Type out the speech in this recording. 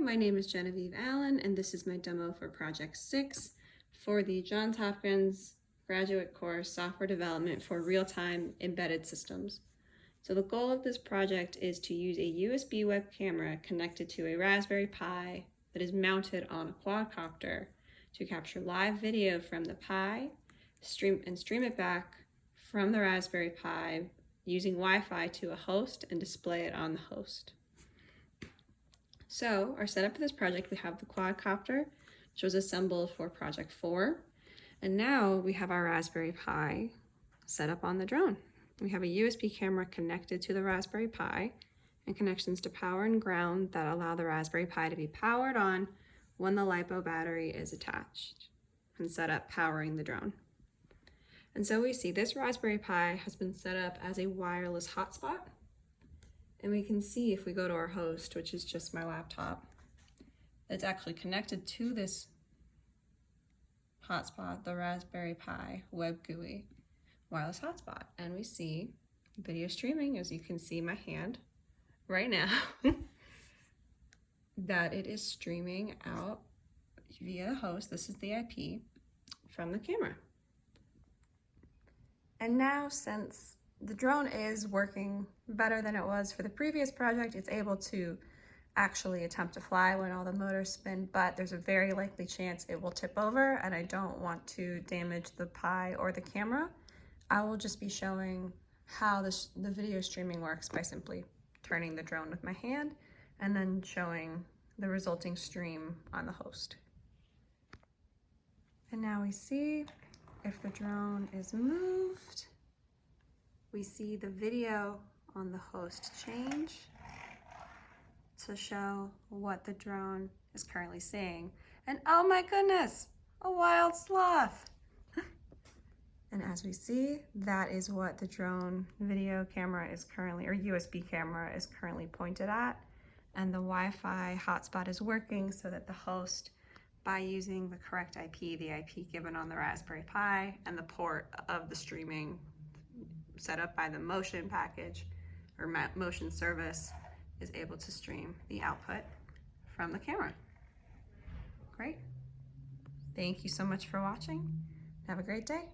my name is Genevieve Allen, and this is my demo for Project 6 for the Johns Hopkins graduate course, Software Development for Real-Time Embedded Systems. So the goal of this project is to use a USB web camera connected to a Raspberry Pi that is mounted on a quadcopter to capture live video from the Pi, stream it back from the Raspberry Pi using Wi-Fi to a host and display it on the host. So our setup for this project, we have the quadcopter, which was assembled for Project 4. And now we have our Raspberry Pi set up on the drone. We have a USB camera connected to the Raspberry Pi and connections to power and ground that allow the Raspberry Pi to be powered on when the LiPo battery is attached and set up powering the drone. And so we see this Raspberry Pi has been set up as a wireless hotspot. And we can see if we go to our host, which is just my laptop, it's actually connected to this hotspot, the Raspberry Pi Web GUI wireless hotspot. And we see video streaming, as you can see my hand right now, that it is streaming out via the host. This is the IP from the camera. And now, since the drone is working better than it was for the previous project, it's able to actually attempt to fly when all the motors spin, but there's a very likely chance it will tip over, and I don't want to damage the Pi or the camera. I will just be showing how the video streaming works by simply turning the drone with my hand and then showing the resulting stream on the host. And now we see if the drone is moved, we see the video on the host change to show what the drone is currently seeing. And oh my goodness, a wild sloth. And as we see, that is what the drone video camera is currently, or USB camera is currently pointed at. And the Wi-Fi hotspot is working so that the host, by using the correct IP, the IP given on the Raspberry Pi, and the port of the streaming set up by the motion package or motion service, is able to stream the output from the camera. Great. Thank you so much for watching. Have a great day.